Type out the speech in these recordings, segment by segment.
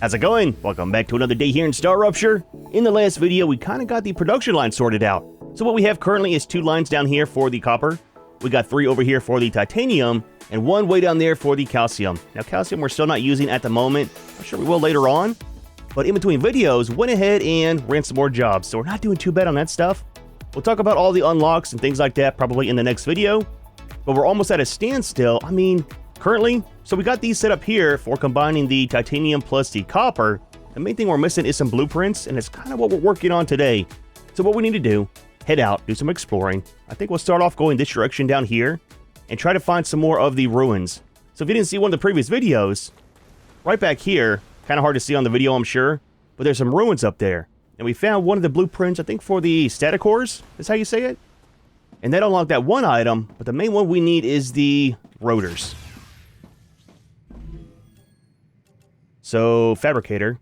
How's it going? Welcome back to another day here in StarRupture. In the last video, we kind of got the production line sorted out. So what we have currently is 2 lines down here for the copper. We got 3 over here for the titanium, and 1 way down there for the calcium. Now calcium we're still not using at the moment. I'm sure we will later on. But in between videos, went ahead and ran some more jobs. So we're not doing too bad on that stuff. We'll talk about all the unlocks and things like that probably in the next video. But we're almost at a standstill. I mean, currently, so we got these set up here for combining the titanium plus the copper. The main thing we're missing is some blueprints, and it's kind of what we're working on today. So what we need to do, head out, do some exploring. I think we'll start off going this direction down here and try to find some more of the ruins. So if you didn't see one of the previous videos, right back here, kind of hard to see on the video, I'm sure, but there's some ruins up there. And we found one of the blueprints, I think for the static cores, is how you say it. And that unlocked that one item, but the main one we need is the rotors. So, fabricator.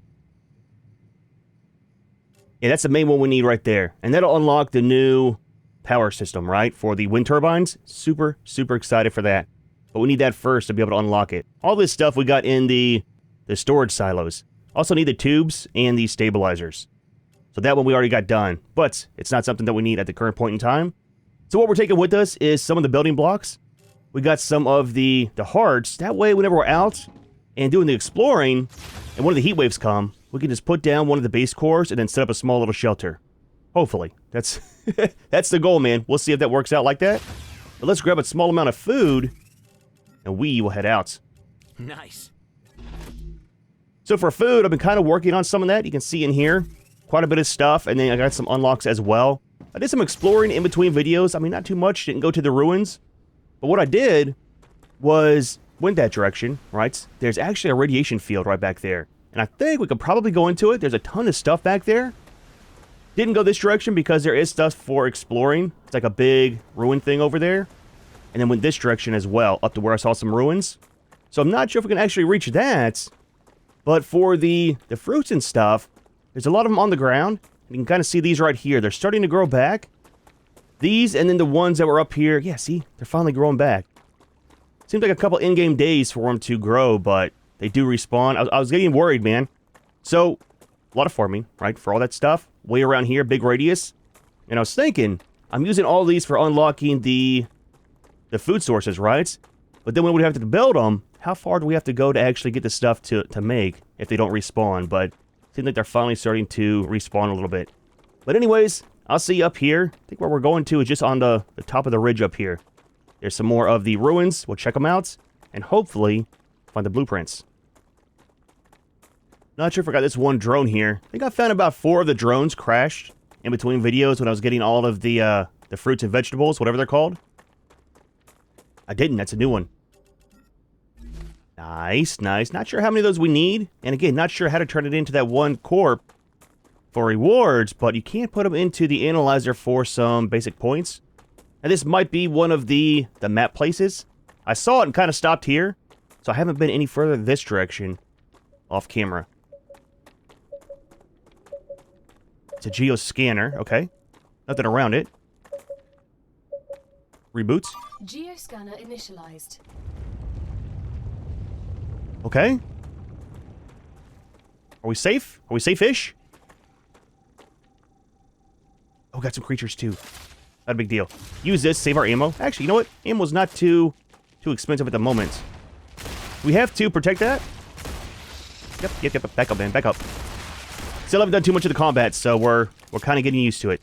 Yeah, that's the main one we need right there. And that'll unlock the new power system, right? For the wind turbines. Super, super excited for that. But we need that first to be able to unlock it. All this stuff we got in the storage silos. Also need the tubes and the stabilizers. So that one we already got done. But it's not something that we need at the current point in time. So what we're taking with us is some of the building blocks. We got some of the hearts. That way, whenever we're out and doing the exploring, and one of the heat waves come, we can just put down one of the base cores and then set up a small little shelter. Hopefully. That's that's the goal, man. We'll see if that works out like that. But let's grab a small amount of food, and we will head out. Nice. So for food, I've been kind of working on some of that. You can see in here quite a bit of stuff, and then I got some unlocks as well. I did some exploring in between videos. I mean, not too much. Didn't go to the ruins. But what I did was went that direction, right? There's actually a radiation field right back there. And I think we could probably go into it. There's a ton of stuff back there. Didn't go this direction because there is stuff for exploring. It's like a big ruin thing over there. And then went this direction as well, up to where I saw some ruins. So I'm not sure if we can actually reach that. But for the fruits and stuff, there's a lot of them on the ground. You can kind of see these right here. They're starting to grow back. These and then the ones that were up here. Yeah, see? They're finally growing back. Seems like a couple in-game days for them to grow, but they do respawn. I was getting worried, man. So, a lot of farming, right? For all that stuff. Way around here, big radius. And I was thinking, I'm using all these for unlocking the food sources, right? But then when we have to build them, how far do we have to go to actually get the stuff to make if they don't respawn? But it seems like they're finally starting to respawn a little bit. But anyways, I'll see you up here. I think where we're going to is just on the top of the ridge up here. There's some more of the ruins. We'll check them out. And hopefully, find the blueprints. Not sure if I got this one drone here. I think I found about 4 of the drones crashed in between videos when I was getting all of the fruits and vegetables, whatever they're called. I didn't. That's a new one. Nice, nice. Not sure how many of those we need. And again, not sure how to turn it into that one corp for rewards, but you can put them into the analyzer for some basic points. And this might be one of the map places. I saw it and kind of stopped here, so I haven't been any further this direction off camera. It's a geoscanner, okay. Nothing around it. Reboots. Geoscanner initialized. Okay. Are we safe? Are we safe-ish? Oh, got some creatures too. Not a big deal. Use this, save our ammo. Actually, you know what? Ammo's not too expensive at the moment. We have to protect that. Yep. Back up, man. Back up. Still haven't done too much of the combat, so we're kind of getting used to it.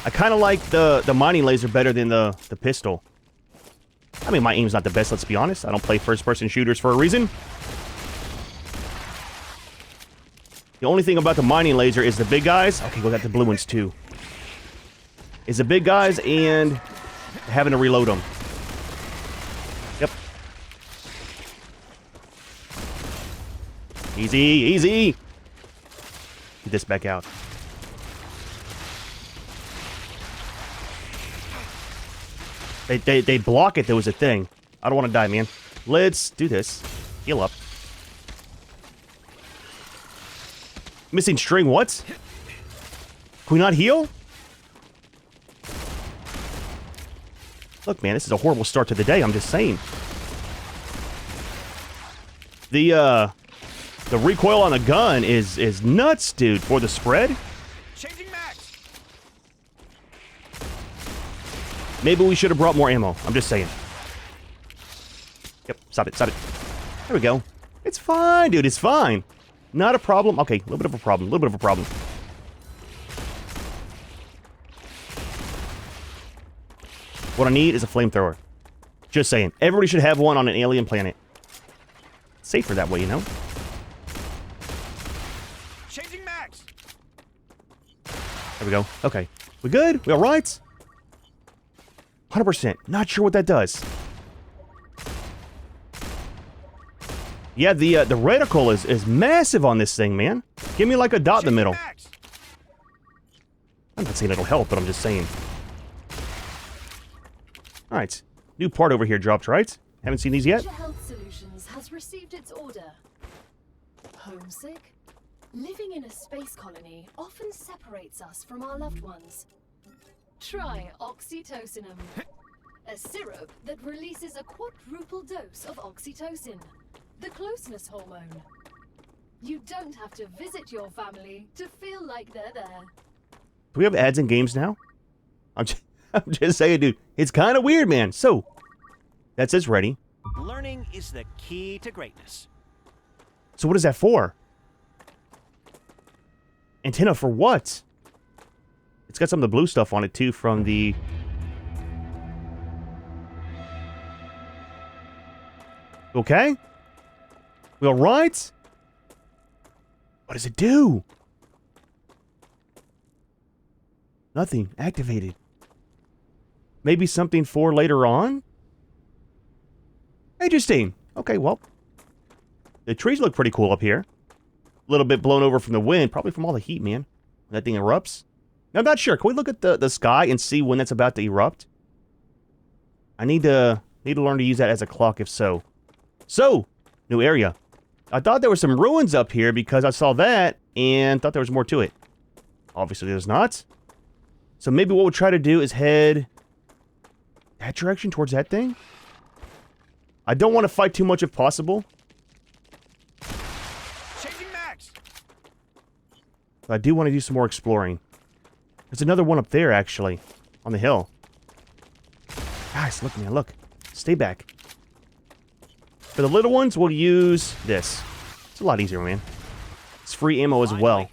I kind of like the mining laser better than the pistol. I mean, my aim's not the best, let's be honest. I don't play first-person shooters for a reason. The only thing about the mining laser is the big guys. Okay, we got the blue ones too. Is the big guys and having to reload them. Yep. Easy, easy. Get this back out. They block it. There was a thing. I don't want to die, man. Let's do this. Heal up. Missing string, what? Can we not heal? Look, man, this is a horrible start to the day. I'm just saying. The recoil on the gun is nuts, dude, for the spread. Changing max. Maybe we should have brought more ammo. I'm just saying. Yep, stop it, stop it. There we go. It's fine, dude, it's fine. Not a problem. Okay, a little bit of a problem, a little bit of a problem. What I need is a flamethrower. Just saying. Everybody should have one on an alien planet. Safer that way, you know? Changing max. There we go. Okay. We good? We alright? 100%. Not sure what that does. Yeah, the reticle is massive on this thing, man. Give me like a dot in the middle. Max. I'm not saying it'll help, but I'm just saying. Alright. New part over here dropped, right? Haven't seen these yet? Rupture Health Solutions has received its order. Homesick? Living in a space colony often separates us from our loved ones. Try oxytocinum, a syrup that releases a quadruple dose of oxytocin, the closeness hormone. You don't have to visit your family to feel like they're there. Do we have ads in games now? I'm just saying, dude. It's kind of weird, man. So, that says ready. Learning is the key to greatness. So what is that for? Antenna for what? It's got some of the blue stuff on it, too, from the... Okay? We alright? What does it do? Nothing. Activated. Maybe something for later on? Interesting. Okay, well. The trees look pretty cool up here. A little bit blown over from the wind. Probably from all the heat, man. When that thing erupts. Now, I'm not sure. Can we look at the sky and see when that's about to erupt? I need to learn to use that as a clock if so. So, new area. I thought there were some ruins up here because I saw that and thought there was more to it. Obviously, there's not. So maybe what we'll try to do is head that direction towards that thing. I don't want to fight too much if possible. Changing max. But I do want to do some more exploring. There's another one up there, actually. On the hill. Guys, look, man, look. Stay back. For the little ones, we'll use this. It's a lot easier, man. It's free ammo as well.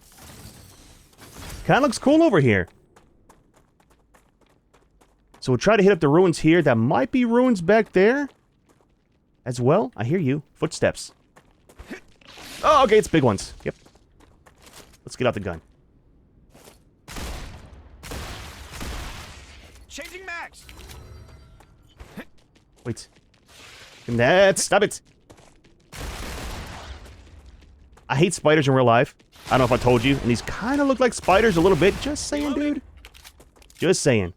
Kind of looks cool over here. So we'll try to hit up the ruins here. That might be ruins back there as well. I hear you. Footsteps. Oh, okay, it's big ones. Yep. Let's get out the gun. Changing max. Wait. Stop it. I hate spiders in real life. I don't know if I told you. And these kind of look like spiders a little bit. Just saying, dude. Just saying.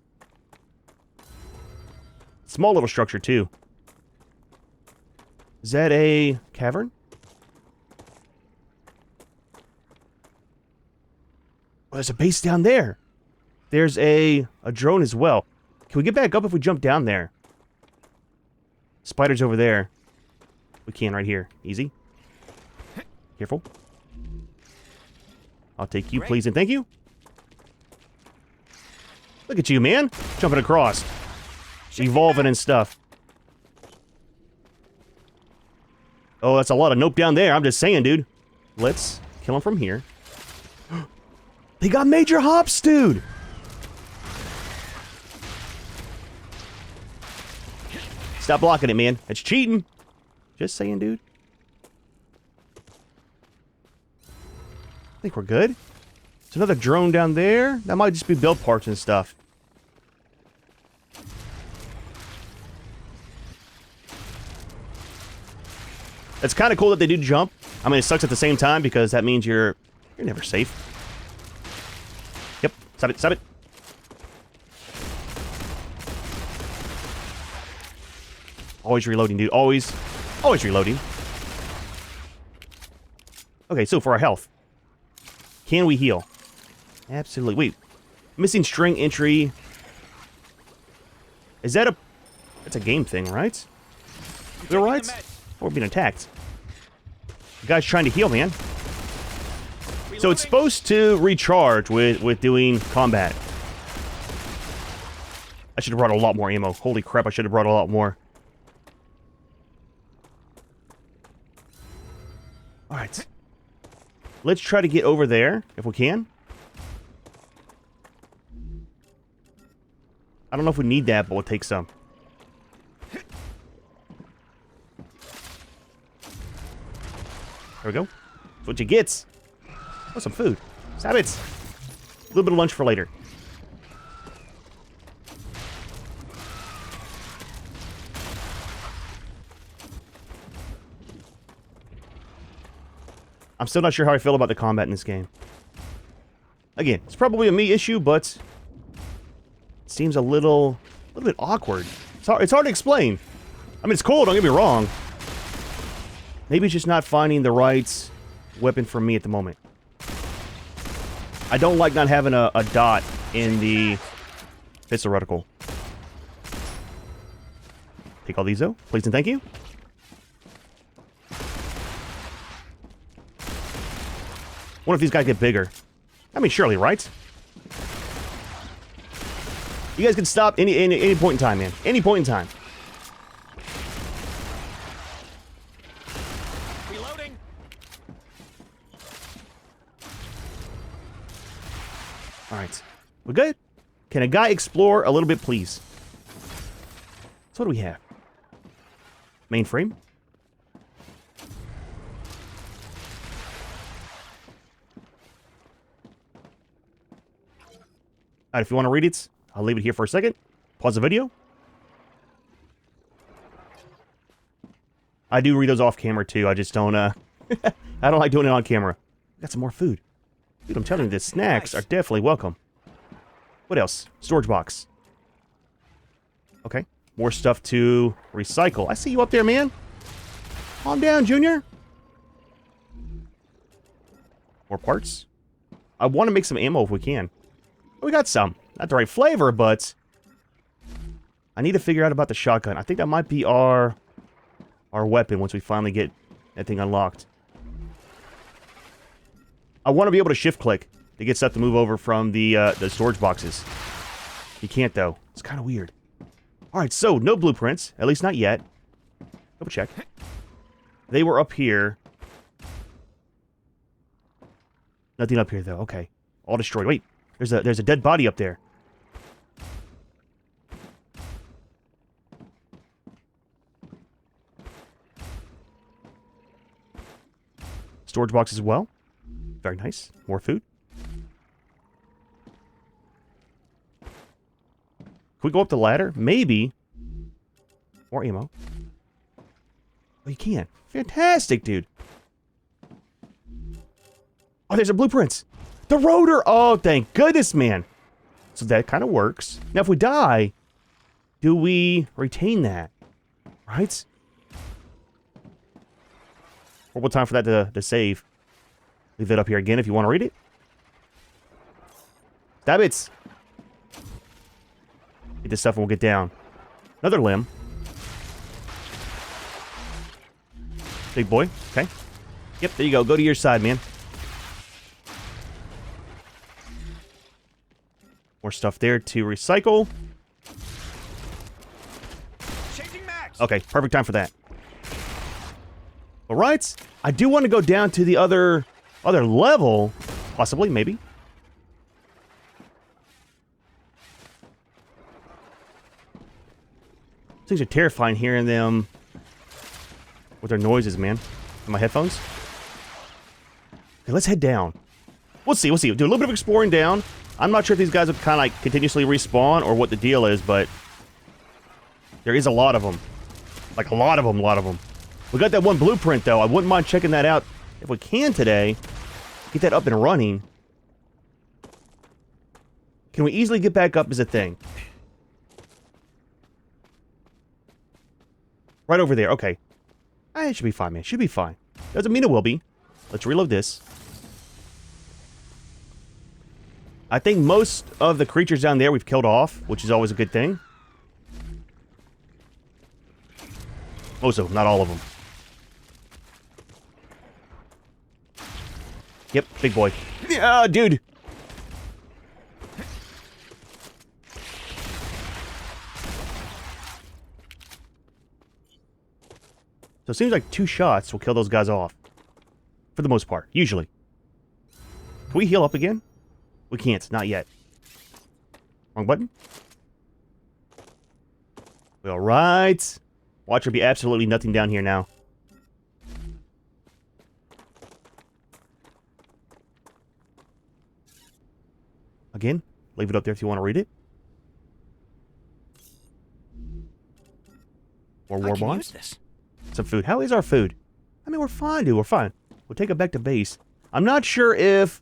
Small little structure, too. Is that a cavern? Oh, there's a base down there. There's a drone as well. Can we get back up if we jump down there? Spiders over there. We can right here. Easy. Careful. I'll take you, please, and thank you. Look at you, man. Jumping across. Evolving and stuff. Oh, that's a lot of nope down there. I'm just saying, dude. Let's kill him from here. They got major hops, dude. Stop blocking it, man. That's cheating. Just saying, dude. I think we're good. There's another drone down there. That might just be build parts and stuff. It's kind of cool that they do jump. I mean, it sucks at the same time because that means you're never safe. Yep. Stop it. Stop it. Always reloading, dude. Always reloading. Okay, so for our health. Can we heal? Absolutely. Wait. Missing string entry. Is that a... That's a game thing, right? Is that right? Or being attacked? The guy's trying to heal, man. So it's supposed to recharge with doing combat. I should have brought a lot more ammo. Holy crap, I should have brought a lot more. Alright. Let's try to get over there, if we can. I don't know if we need that, but we'll take some. There we go. That's what you get. Oh, some food. Sabbits. A little bit of lunch for later. I'm still not sure how I feel about the combat in this game. Again, it's probably a me issue, but it seems a little bit awkward. It's hard to explain. I mean, it's cool, don't get me wrong. Maybe it's just not finding the right weapon for me at the moment. I don't like not having a dot in the pistol reticle. Take all these, though. Please and thank you. What if these guys get bigger? I mean, surely, right? You guys can stop any point in time, man. Any point in time. Reloading. Alright. We're good? Can a guy explore a little bit, please? So what do we have? Mainframe? Alright, if you want to read it, I'll leave it here for a second. Pause the video. I do read those off camera too. I just don't, I don't like doing it on camera. Got some more food. Dude, I'm telling you, the snacks are definitely welcome. What else? Storage box. Okay. More stuff to recycle. I see you up there, man. Calm down, Junior. More parts. I want to make some ammo if we can. We got some. Not the right flavor, but I need to figure out about the shotgun. I think that might be our weapon once we finally get that thing unlocked. I want to be able to shift click to get stuff to move over from the storage boxes. You can't though. It's kind of weird. All right, so no blueprints, at least not yet. Double check. They were up here. Nothing up here though. Okay, all destroyed. Wait. There's a dead body up there. Storage box as well. Very nice. More food. Can we go up the ladder? Maybe. More ammo. Oh, you can. Fantastic, dude. Oh, there's a blueprint. The rotor! Oh, thank goodness, man. So that kind of works. Now, if we die, do we retain that? Right? Horrible time for that to save. Leave it up here again if you want to read it. Stab it! Get this stuff and we'll get down. Another limb. Big boy. Okay. Yep, there you go. Go to your side, man. More stuff there to recycle. Changing max. Okay, perfect time for that. All right. I do want to go down to the other level. Possibly, maybe. Things are terrifying hearing them with their noises, man. In my headphones. Okay, let's head down. We'll see. Do a little bit of exploring down. I'm not sure if these guys will kind of like continuously respawn or what the deal is, but there is a lot of them. Like a lot of them. We got that one blueprint though. I wouldn't mind checking that out if we can today. Get that up and running. Can we easily get back up is a thing. Right over there. Okay. It should be fine, man. Should be fine. Doesn't mean it will be. Let's reload this. I think most of the creatures down there we've killed off, which is always a good thing. Most of them, not all of them. Yep, big boy. Yeah, dude. So it seems like 2 shots will kill those guys off. For the most part, usually. Can we heal up again? We can't, not yet. Wrong button. Alright. Watch there be absolutely nothing down here now. Again, leave it up there if you want to read it. More war bonds. This. Some food. How is our food? I mean, we're fine, dude. We're fine. We'll take it back to base. I'm not sure if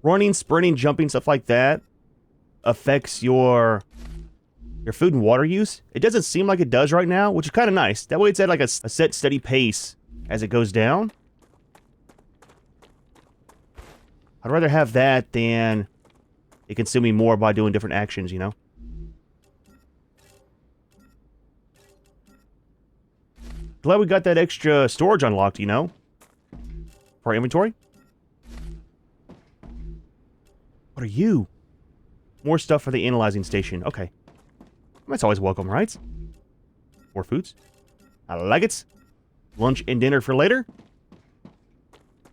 running, sprinting, jumping, stuff like that affects your food and water use. It doesn't seem like it does right now, which is kind of nice. That way it's at like a set, steady pace as it goes down. I'd rather have that than it consuming more by doing different actions, you know? Glad we got that extra storage unlocked, you know? For our inventory. What are you? More stuff for the analyzing station. Okay. That's always welcome, right? More foods. I like it. Lunch and dinner for later.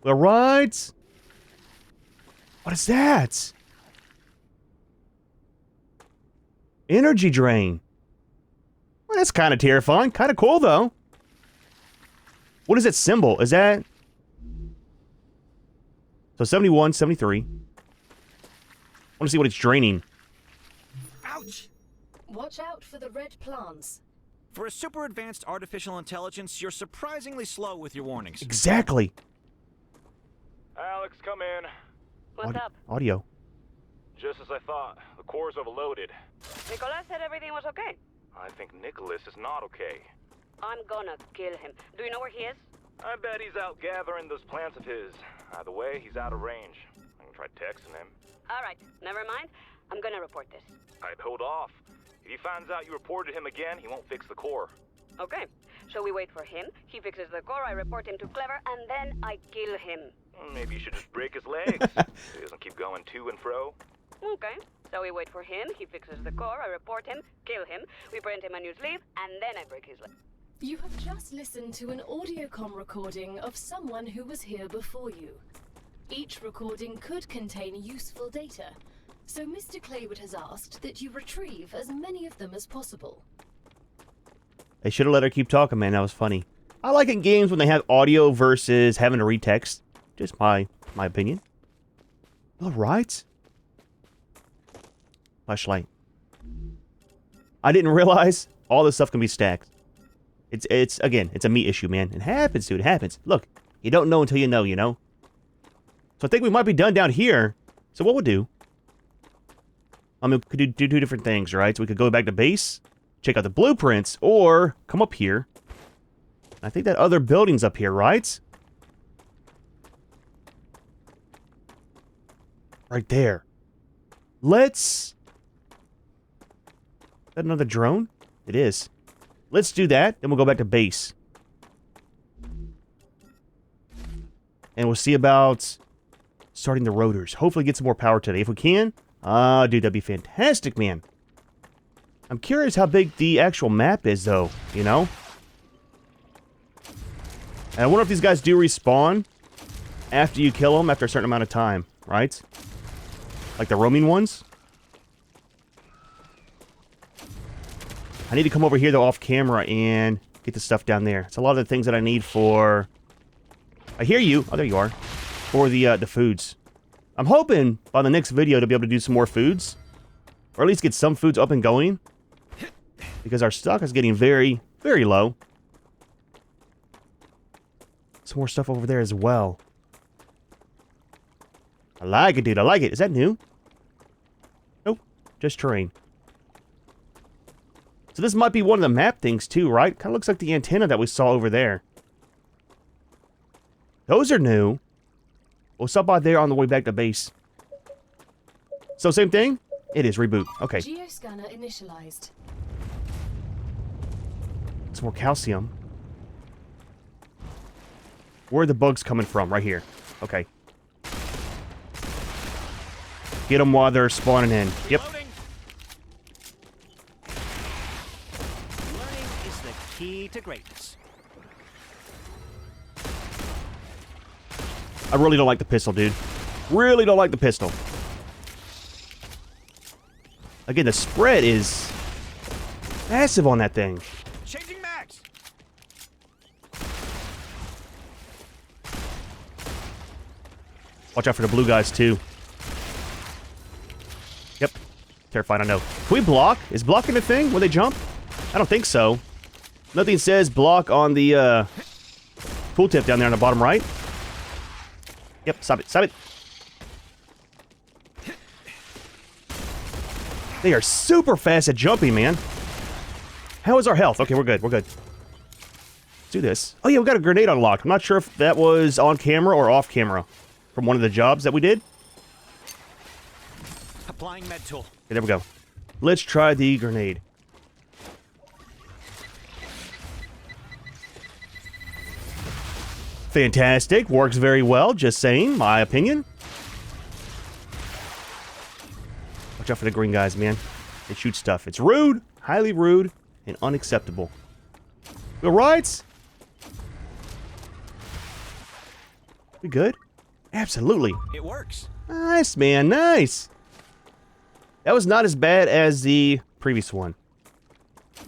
All right. What is that? Energy drain. Well, that's kind of terrifying. Kind of cool, though. What is that symbol? Is that... So 71, 73. I want to see what it's draining. Ouch! Watch out for the red plants. For a super advanced artificial intelligence, you're surprisingly slow with your warnings. Exactly. Alex, come in. What's up? Audio. Just as I thought, the core's overloaded. Nicolas said everything was okay. I think Nicholas is not okay. I'm gonna kill him. Do you know where he is? I bet he's out gathering those plants of his. Either way, he's out of range. I can try texting him. Alright, never mind. I'm gonna report this. I'd hold off. If he finds out you reported him again, he won't fix the core. Okay, so we wait for him, he fixes the core, I report him to Clever, and then I kill him. Maybe you should just break his legs so he doesn't keep going to and fro. Okay, so we wait for him, he fixes the core, I report him, kill him, we print him a new sleeve, and then I break his leg. You have just listened to an audiocom recording of someone who was here before you. Each recording could contain useful data, so Mr. Claywood has asked that you retrieve as many of them as possible. They should have let her keep talking, man. That was funny. I like in games when they have audio versus having to read text. Just my opinion. All right. Flashlight. I didn't realize all this stuff can be stacked. It's again, it's a me issue, man. It happens, dude. It happens. Look, you don't know until you know, you know? So I think we might be done down here. So what we'll do... I mean, we could do 2 different things, right? So we could go back to base, check out the blueprints, or come up here. I think that other building's up here, right? Right there. Let's... Is that another drone? It is. Let's do that, then we'll go back to base. And we'll see about starting the rotors. Hopefully get some more power today. If we can, dude, that'd be fantastic, man. I'm curious how big the actual map is, though, you know? And I wonder if these guys do respawn after you kill them after a certain amount of time, right? Like the roaming ones. I need to come over here, though, off camera and get the stuff down there. It's a lot of the things that I need for... I hear you. Oh, there you are. For the foods. I'm hoping by the next video to be able to do some more foods. Or at least get some foods up and going. Because our stock is getting very, very low. Some more stuff over there as well. I like it, dude. I like it. Is that new? Nope. Just terrain. So this might be one of the map things too, right? Kind of looks like the antenna that we saw over there. Those are new. We'll stop by there on the way back to base. So same thing? It is. Reboot. Okay. Geoscanner initialized. Some more calcium. Where are the bugs coming from? Right here. Okay. Get them while they're spawning in. Yep. Reloading. Learning is the key to greatness. I really don't like the pistol, dude. Really don't like the pistol. Again, the spread is massive on that thing. Changing mags. Watch out for the blue guys, too. Yep. Terrified, I know. Can we block? Is blocking a thing when they jump? I don't think so. Nothing says block on the tooltip down there on the bottom right. Yep, stop it, stop it. They are super fast at jumping, man. How is our health? Okay, we're good, we're good. Let's do this. Oh yeah, we got a grenade unlocked. I'm not sure if that was on camera or off camera from one of the jobs that we did. Applying med tool. Okay, there we go. Let's try the grenade. Fantastic. Works very well, just saying. My opinion. Watch out for the green guys, man. They shoot stuff. It's rude. Highly rude and unacceptable. All right. We good? Absolutely. It works. Nice, man. Nice. That was not as bad as the previous one. That's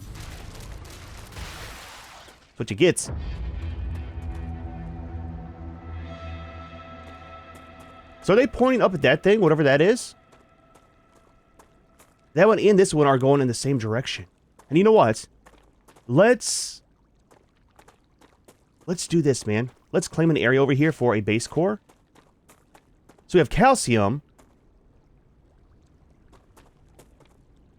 what you get. So are they pointing up at that thing, whatever that is? That one and this one are going in the same direction. And you know what? Let's do this, man. Let's claim an area over here for a base core. So we have calcium.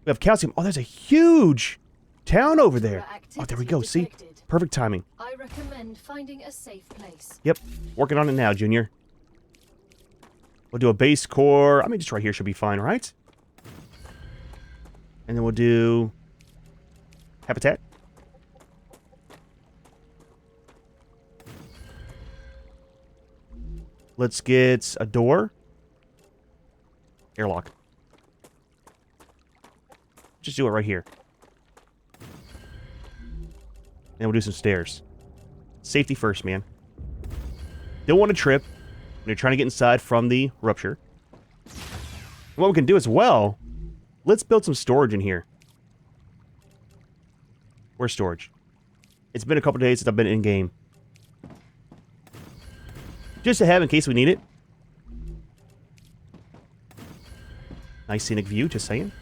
We have calcium. Oh, there's a huge town over there. Oh, there we go. See? Perfect timing. I recommend finding a safe place. Yep. Working on it now, Junior. We'll do a base core. I mean, just right here should be fine, right? And then we'll do habitat. Let's get a door. Airlock. Just do it right here. And we'll do some stairs. Safety first, man. Don't want to trip when you're trying to get inside from the Rupture. What we can do as well, let's build some storage in here. Where's storage? It's been a couple days since I've been in-game. Just to have in case we need it. Nice scenic view, just saying.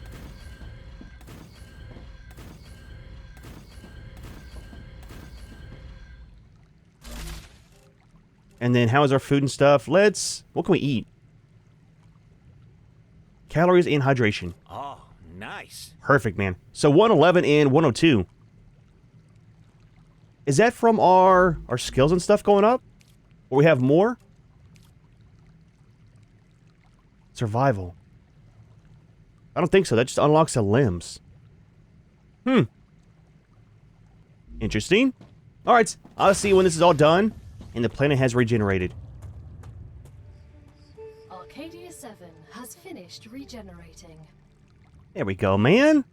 And then how is our food and stuff? What can we eat? Calories and hydration. Oh, nice. Perfect, man. So 111 and 102. Is that from our skills and stuff going up? Or we have more? Survival. I don't think so. That just unlocks the limbs. Interesting. Alright, I'll see when this is all done and the planet has regenerated. Arcadia 7 has finished regenerating. There we go, man.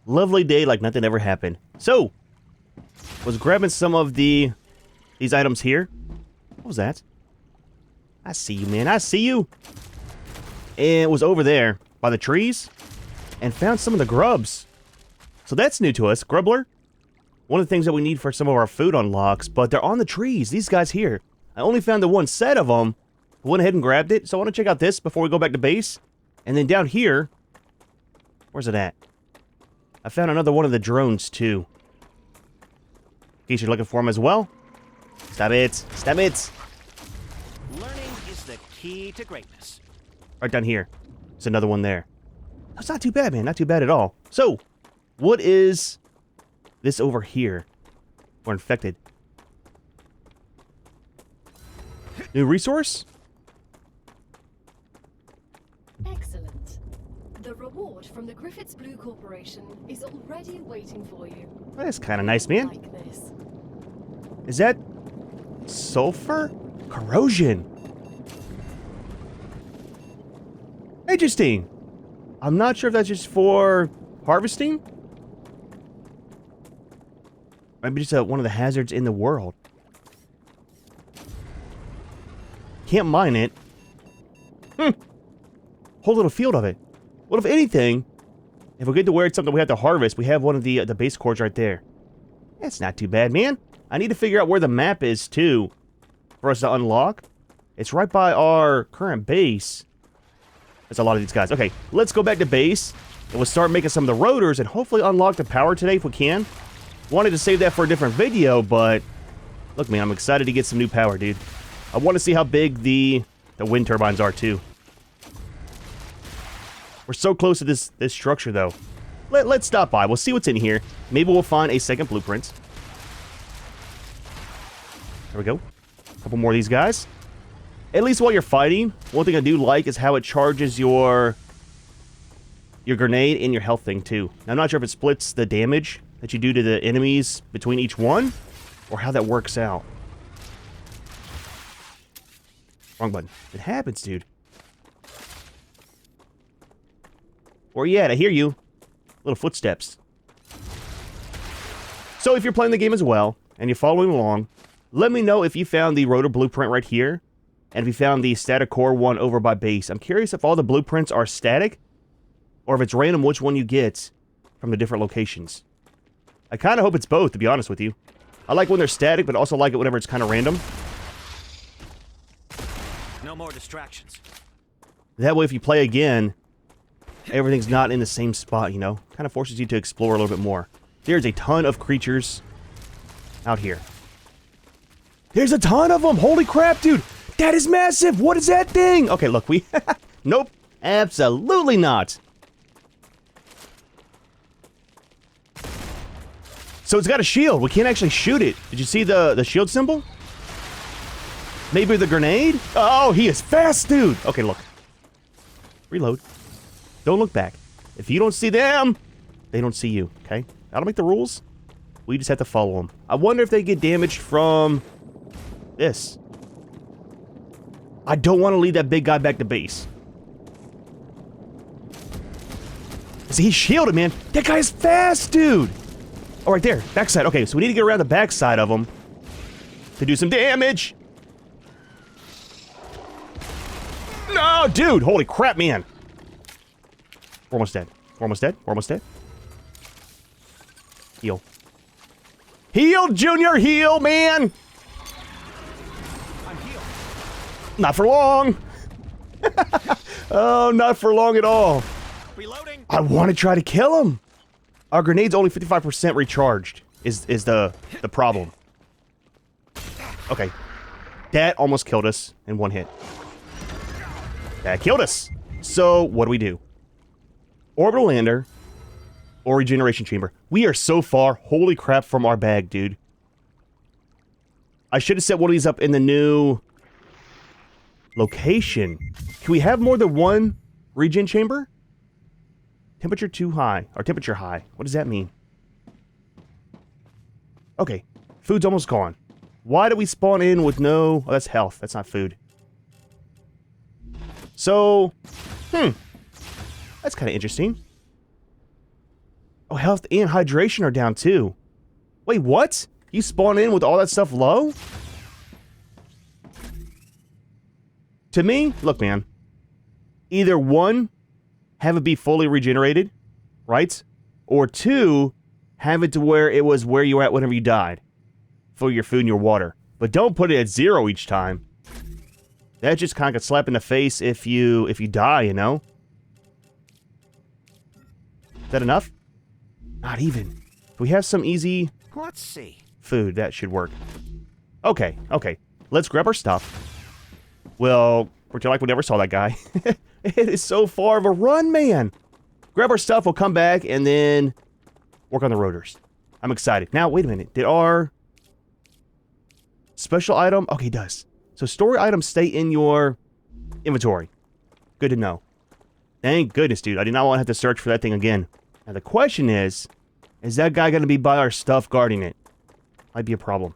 Lovely day like nothing ever happened. So, was grabbing some of these items here. What was that? I see you, man. I see you. And it was over there by the trees and found some of the grubs. So that's new to us. Grubbler. One of the things that we need for some of our food unlocks, but they're on the trees. These guys here. I only found the one set of them. I went ahead and grabbed it. So I want to check out this before we go back to base. And then down here, where's it at? I found another one of the drones too. In case you're looking for them as well. Stop it. Stop it. Learning is the key to greatness. Right down here. There's another one there. That's not too bad, man. Not too bad at all. So, what is this over here? We're infected. New resource? Excellent. The reward from the Griffiths Blue Corporation is already waiting for you. Well, that's kind of nice, man. Like this. Is that sulfur? Corrosion. Interesting. I'm not sure if that's just for harvesting. Maybe just one of the hazards in the world. Can't mine it. Whole little field of it. What if anything, if we get to where it's something we have to harvest, we have one of the base cores right there. That's not too bad, man. I need to figure out where the map is, too, for us to unlock. It's right by our current base. There's a lot of these guys. Okay, let's go back to base, and we'll start making some of the rotors, and hopefully unlock the power today if we can. Wanted to save that for a different video, but look, man, I'm excited to get some new power, dude. I want to see how big the wind turbines are, too. We're so close to this structure, though. Let's stop by. We'll see what's in here. Maybe we'll find a second blueprint. There we go. A couple more of these guys. At least while you're fighting, one thing I do like is how it charges your grenade and your health thing, too. Now, I'm not sure if it splits the damage that you do to the enemies between each one, or how that works out. Wrong button. It happens, dude. Where you at? I hear you. Little footsteps. So if you're playing the game as well, and you're following along, let me know if you found the Rotor Blueprint right here, and if you found the static core one over by base. I'm curious if all the blueprints are static, or if it's random which one you get from the different locations. I kind of hope it's both, to be honest with you. I like when they're static, but also like it whenever it's kind of random. No more distractions. That way, if you play again, everything's not in the same spot, you know? Kind of forces you to explore a little bit more. There's a ton of creatures out here. There's a ton of them! Holy crap, dude! That is massive! What is that thing? Okay, look, we... Nope. Absolutely not. So it's got a shield. We can't actually shoot it. Did you see the shield symbol? Maybe the grenade? Oh, he is fast, dude! Okay, look. Reload. Don't look back. If you don't see them, they don't see you, okay? I don't make the rules. We just have to follow them. I wonder if they get damaged from this. I don't want to lead that big guy back to base. See, he's shielded, man. That guy is fast, dude! Oh, right there. Backside. Okay, so we need to get around the backside of him to do some damage. No, dude! Holy crap, man! We're almost dead. We're almost dead. We're almost dead. Heal. Heal, Junior! Heal, man! I'm healed. Not for long! Oh, not for long at all. Reloading. I want to try to kill him! Our grenade's only 55% recharged, is the problem. Okay. That almost killed us in one hit. That killed us! So, what do? Orbital lander or regeneration chamber. We are so far, holy crap, from our bag, dude. I should have set one of these up in the new location. Can we have more than one regen chamber? Temperature too high, or temperature high. What does that mean? Okay, food's almost gone. Why do we spawn in with no... Oh, that's health. That's not food. So, that's kind of interesting. Oh, health and hydration are down too. Wait, what? You spawn in with all that stuff low? To me, look, man. Either one, have it be fully regenerated, right? Or two, have it to where it was where you were at whenever you died. For your food and your water. But don't put it at 0 each time. That just kind of gets slap in the face if you die, you know? Is that enough? Not even. Do we have some easy... Let's see. Food, that should work. Okay, okay. Let's grab our stuff. Well, we're like we never saw that guy. It is so far of a run, man. Grab our stuff, we'll come back, and then work on the rotors. I'm excited. Now, wait a minute. Did our special item... Okay, it does. So story items stay in your inventory. Good to know. Thank goodness, dude. I did not want to have to search for that thing again. Now, the question is that guy going to be by our stuff guarding it? Might be a problem.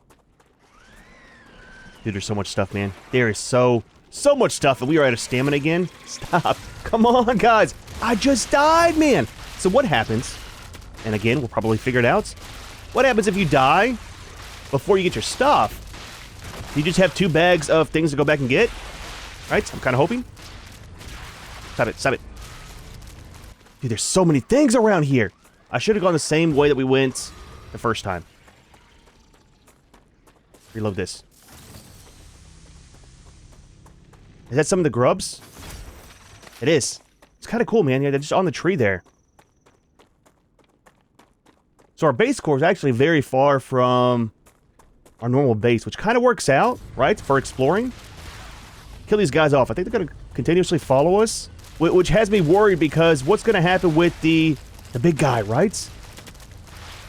Dude, there's so much stuff, man. There is so So much stuff, and we are out of stamina again. Stop. Come on, guys. I just died, man. So what happens, and again, we'll probably figure it out. What happens if you die before you get your stuff? You just have 2 bags of things to go back and get? Right? I'm kind of hoping. Stop it. Stop it. Dude, there's so many things around here. I should have gone the same way that we went the first time. Reload this. Is that some of the grubs? It is. It's kind of cool, man. Yeah, they're just on the tree there. So our base core is actually very far from our normal base, which kind of works out, right, for exploring. Kill these guys off. I think they're going to continuously follow us, which has me worried because what's going to happen with the big guy, right?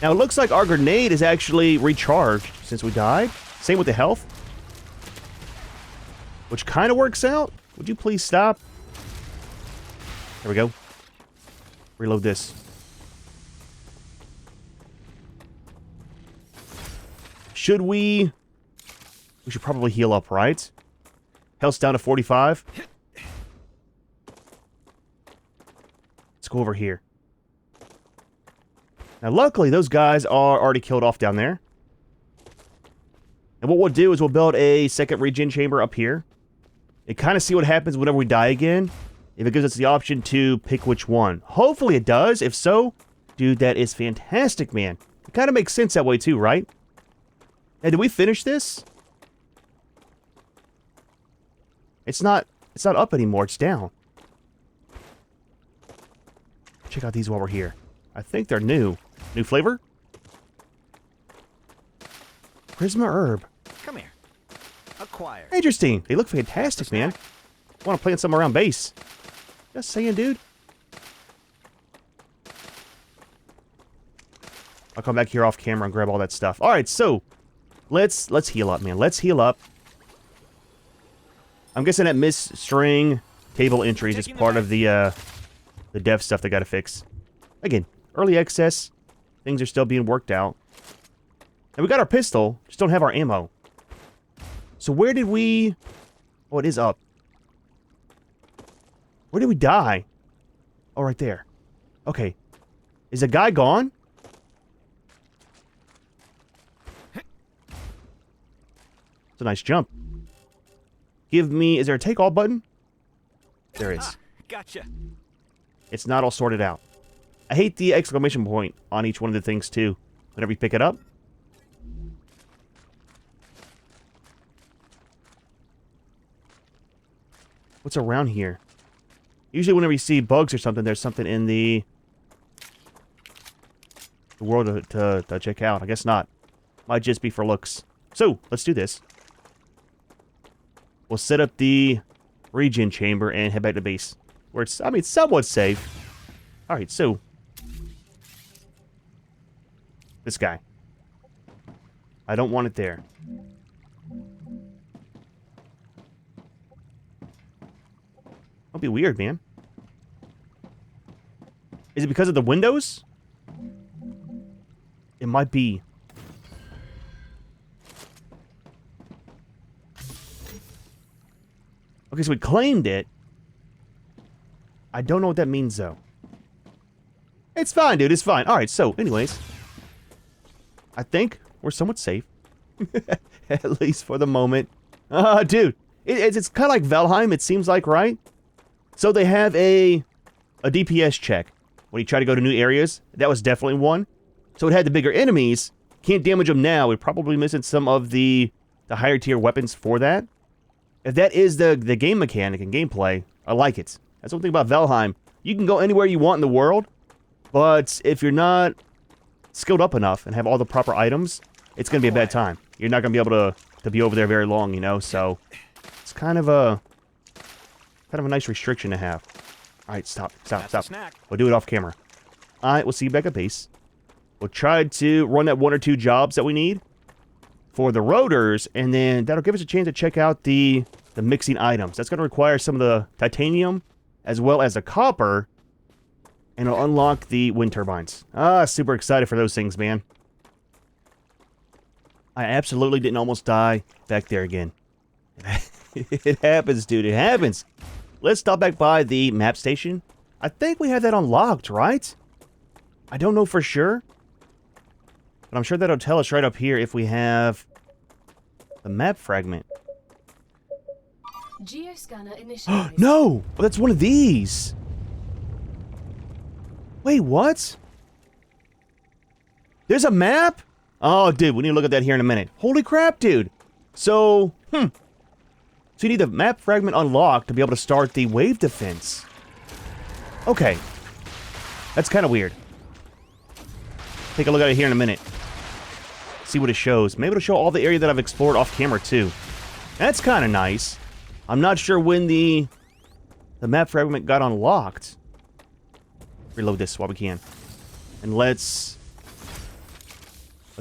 Now, it looks like our grenade is actually recharged since we died. Same with the health, which kind of works out. Would you please stop? There we go. Reload this. Should we... We should probably heal up, right? Health's down to 45. Let's go over here. Now, luckily, those guys are already killed off down there. And what we'll do is we'll build a second regen chamber up here. And kind of see what happens whenever we die again. If it gives us the option to pick which one. Hopefully it does. If so, dude, that is fantastic, man. It kind of makes sense that way too, right? Now, did we finish this? It's not up anymore. It's down. Check out these while we're here. I think they're new. New flavor? Prisma herb. Come here. Acquired. Interesting. They look fantastic, man. I want to plant some around base. Just saying, dude. I'll come back here off camera and grab all that stuff. All right, so let's heal up, man. Let's heal up. I'm guessing that miss string table entries is part of the dev stuff they got to fix. Again, early access. Things are still being worked out. And we got our pistol, just don't have our ammo. So where did we... Oh, it is up. Where did we die? Oh, right there. Okay. Is the guy gone? It's a nice jump. Give me... Is there a take all button? There is. Ah, gotcha. It's not all sorted out. I hate the exclamation point on each one of the things, too. Whenever you pick it up. What's around here? Usually whenever you see bugs or something, there's something in the world to check out. I guess not. Might just be for looks. So, let's do this. We'll set up the regen chamber and head back to base. Where it's, I mean, somewhat safe. Alright, so. This guy. I don't want it there. Don't be weird, man. Is it because of the windows? It might be. Okay, so we claimed it. I don't know what that means, though. It's fine, dude. It's fine. All right, so, anyways. I think we're somewhat safe. At least for the moment. Dude. It's kind of like Valheim, it seems like, right? So they have a DPS check when you try to go to new areas. That was definitely one. So it had the bigger enemies. Can't damage them now. We're probably missing some of the higher tier weapons for that. If that is the game mechanic and gameplay, I like it. That's one thing about Valheim. You can go anywhere you want in the world, but if you're not skilled up enough and have all the proper items, it's going to be a bad time. You're not going to be able to be over there very long, you know, so it's kind of a nice restriction to have. All right, stop. We'll do it off camera. All right, we'll see you back at base. We'll try to run that 1 or 2 jobs that we need for the rotors, and then that'll give us a chance to check out the mixing items. That's going to require some of the titanium as well as the copper, and it'll unlock the wind turbines. Super excited for those things, man. I absolutely didn't almost die back there again. It happens, dude. It happens. Let's stop back by the map station. I think we have that unlocked, right? I don't know for sure. But I'm sure that'll tell us right up here if we have the map fragment. Geoscanner initialized. No! Well, that's one of these. Wait, what? There's a map? Oh, dude, we need to look at that here in a minute. Holy crap, dude. So, So you need the map fragment unlocked to be able to start the wave defense. Okay. That's kind of weird. Take a look at it here in a minute. See what it shows. Maybe it'll show all the area that I've explored off camera, too. That's kind of nice. I'm not sure when the map fragment got unlocked. Reload this while we can. And let's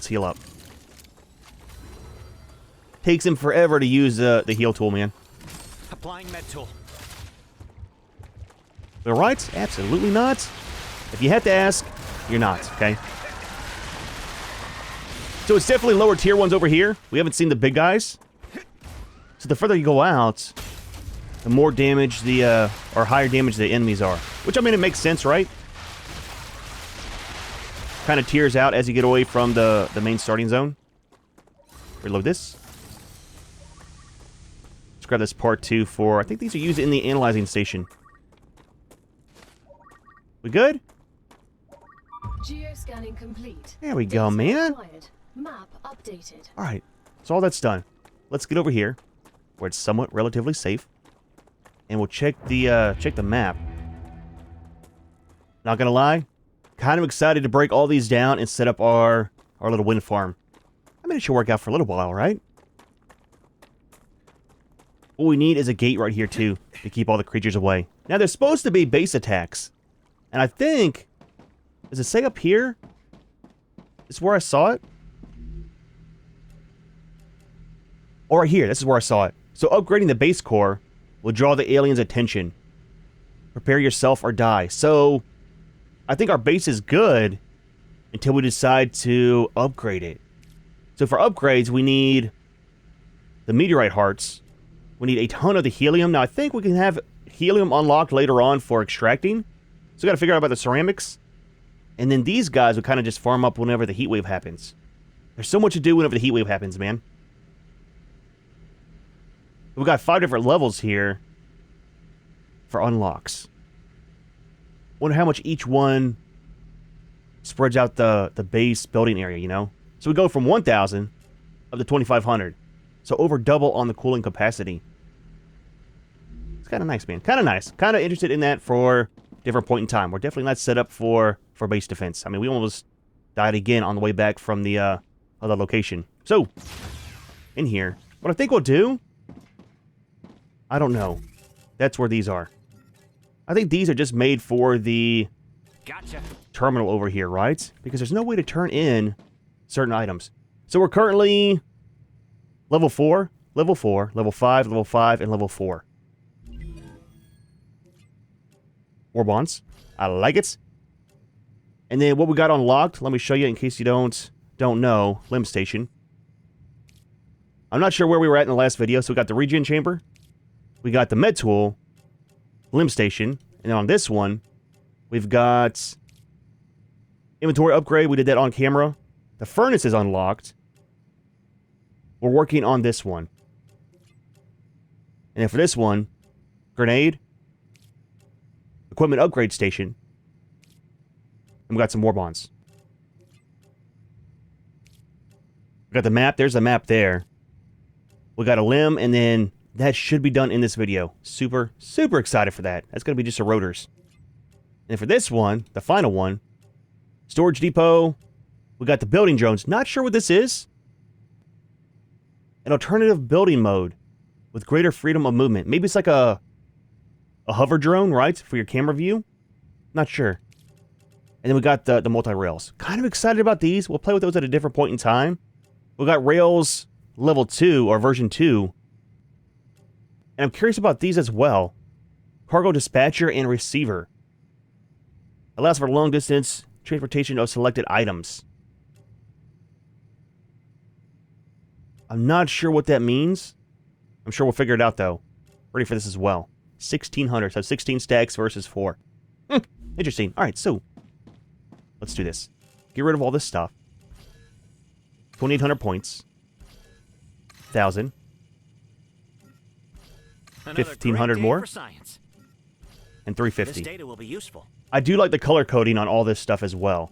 heal up. Takes him forever to use the heal tool, man. Applying med tool. All right? Absolutely not. If you had to ask, you're not, okay? So it's definitely lower tier ones over here. We haven't seen the big guys. So the further you go out, the more damage or higher damage the enemies are. Which, I mean, it makes sense, right? Kind of tiers out as you get away from the main starting zone. Reload this. Let's grab this part 2 for... I think these are used in the analyzing station. We good? Geoscanning complete. There we go, Data man. acquired. Map updated. Alright, so all that's done. Let's get over here, where it's somewhat relatively safe. And we'll check the map. Not gonna lie, kind of excited to break all these down and set up our little wind farm. I mean, it should work out for a little while, right? What we need is a gate right here, too, to keep all the creatures away. Now, there's supposed to be base attacks. And I think... Does it say up here? This is where I saw it? Or right here, this is where I saw it. So upgrading the base core will draw the aliens' attention. Prepare yourself or die. So, I think our base is good until we decide to upgrade it. So for upgrades, we need the meteorite hearts. We need a ton of the helium. Now, I think we can have helium unlocked later on for extracting. So we gotta figure out about the ceramics. And then these guys will kind of just farm up whenever the heat wave happens. There's so much to do whenever the heat wave happens, man. We've got 5 different levels here for unlocks. Wonder how much each one spreads out the base building area, you know? So we go from 1,000 up to 2,500. So over double on the cooling capacity. It's kind of nice, man. Kind of nice. Kind of interested in that for a different point in time. We're definitely not set up for base defense. I mean, we almost died again on the way back from the other location. So, in here, what I think we'll do... I don't know. That's where these are. I think these are just made for the Gotcha. terminal over here, right? Because there's no way to turn in certain items. So we're currently level 4, level 4, level 5, level 5, and level 4. War bonds. I like it. And then what we got unlocked, let me show you in case you don't know, Limb Station. I'm not sure where we were at in the last video, so we got the regen chamber. We got the med tool, Limb Station, and then on this one, we've got inventory upgrade. We did that on camera. The furnace is unlocked. We're working on this one. And then for this one, grenade, equipment upgrade station, and we got some war bonds. We got the map. There's the map there. We got a limb, and then that should be done in this video. Super, super excited for that. That's going to be just the rotors. And for this one, the final one, storage depot, we got the building drones. Not sure what this is. An alternative building mode with greater freedom of movement. Maybe it's like a hover drone, right? For your camera view. Not sure. And then we got the multi-rails. Kind of excited about these. We'll play with those at a different point in time. We got rails level 2 or version 2. And I'm curious about these as well. Cargo dispatcher and receiver. Allows for long distance transportation of selected items. I'm not sure what that means. I'm sure we'll figure it out, though. Ready for this as well. 1,600, so 16 stacks versus 4. Interesting. Alright, so let's do this. Get rid of all this stuff. 2,800 points. 1,000. 1,500 more. And 350. This data will be useful. I do like the color coding on all this stuff as well.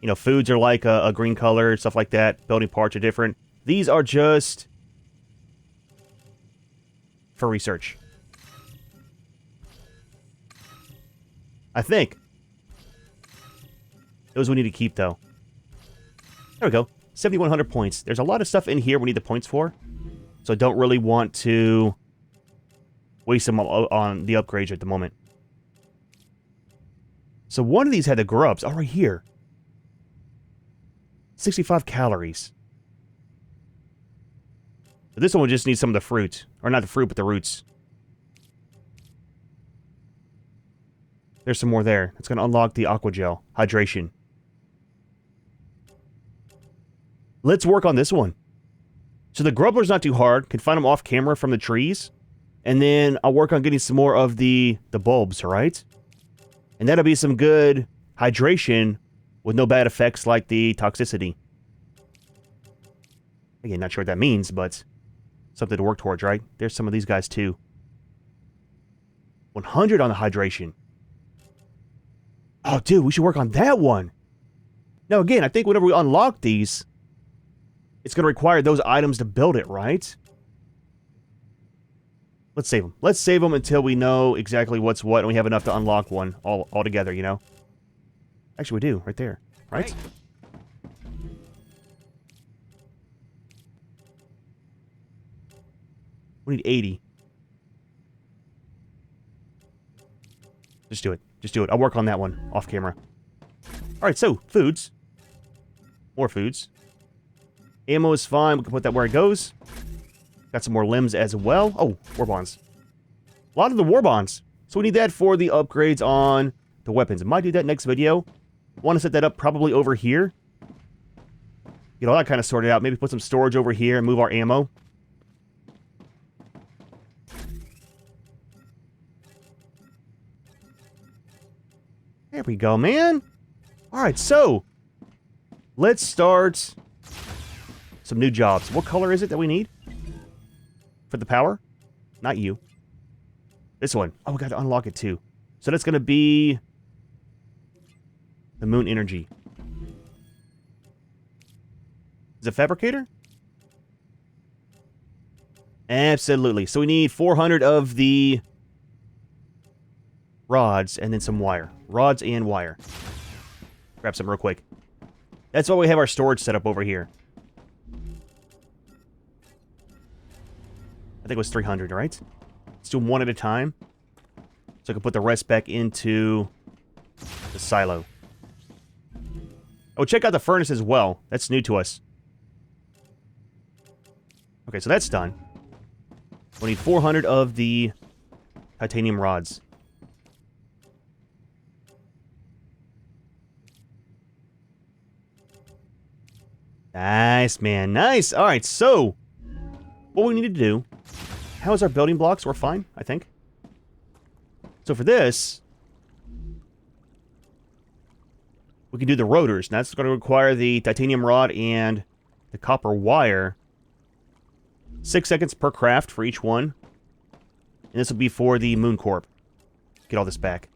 You know, foods are like a green color, stuff like that. Building parts are different. These are just for research. I think. Those we need to keep, though. There we go. 7,100 points. There's a lot of stuff in here we need the points for. So I don't really want to waste them on the upgrades at the moment. So one of these had the grubs. Oh, right here. 65 calories. So this one just needs some of the fruit. Or not the fruit, but the roots. There's some more there. It's going to unlock the aqua gel. Hydration. Let's work on this one. So the grubbler's not too hard. Can find them off camera from the trees. And then I'll work on getting some more of the bulbs, alright? And that'll be some good hydration with no bad effects like the toxicity. Again, not sure what that means, but something to work towards, right? There's some of these guys too. 100 on the hydration. Oh, dude, we should work on that one. Now, again, I think whenever we unlock these, it's going to require those items to build it, right? Let's save them. Let's save them until we know exactly what's what and we have enough to unlock one all together, you know? Actually, we do, right there. Right? Right. We need 80. Just do it. Just do it. I'll work on that one off camera. Alright, so, foods. More foods. Ammo is fine. We can put that where it goes. Got some more limbs as well. Oh, war bonds. A lot of the war bonds. So we need that for the upgrades on the weapons. I might do that next video. Want to set that up probably over here. Get all that kind of sorted out. Maybe put some storage over here and move our ammo. There we go, man. Alright, so let's start some new jobs. What color is it that we need? For the power? Not you. This one. Oh, we got to unlock it too. So that's going to be the moon energy. Is it fabricator? Absolutely. So we need 400 of the rods and then some wire. Rods and wire. Grab some real quick. That's why we have our storage set up over here. I think it was 300, right? Let's do them one at a time. So I can put the rest back into the silo. Oh, check out the furnace as well. That's new to us. Okay, so that's done. We need 400 of the titanium rods. Nice, man. Nice. All right, so what we need to do... How's our building blocks? We're fine, I think. So for this, we can do the rotors. And that's going to require the titanium rod and the copper wire. 6 seconds per craft for each one. And this will be for the Moon Corp. Get all this back.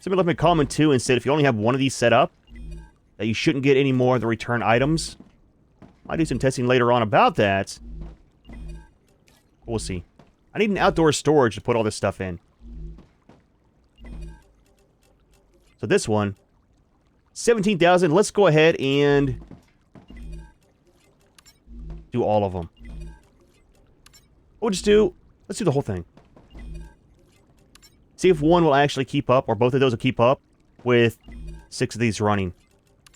Somebody left me a comment too and said if you only have one of these set up, that you shouldn't get any more of the return items. I'll do some testing later on about that. We'll see. I need an outdoor storage to put all this stuff in. So this one, 17,000. Let's go ahead and do all of them. Let's do the whole thing. See if one will actually keep up, or both of those will keep up with 6 of these running.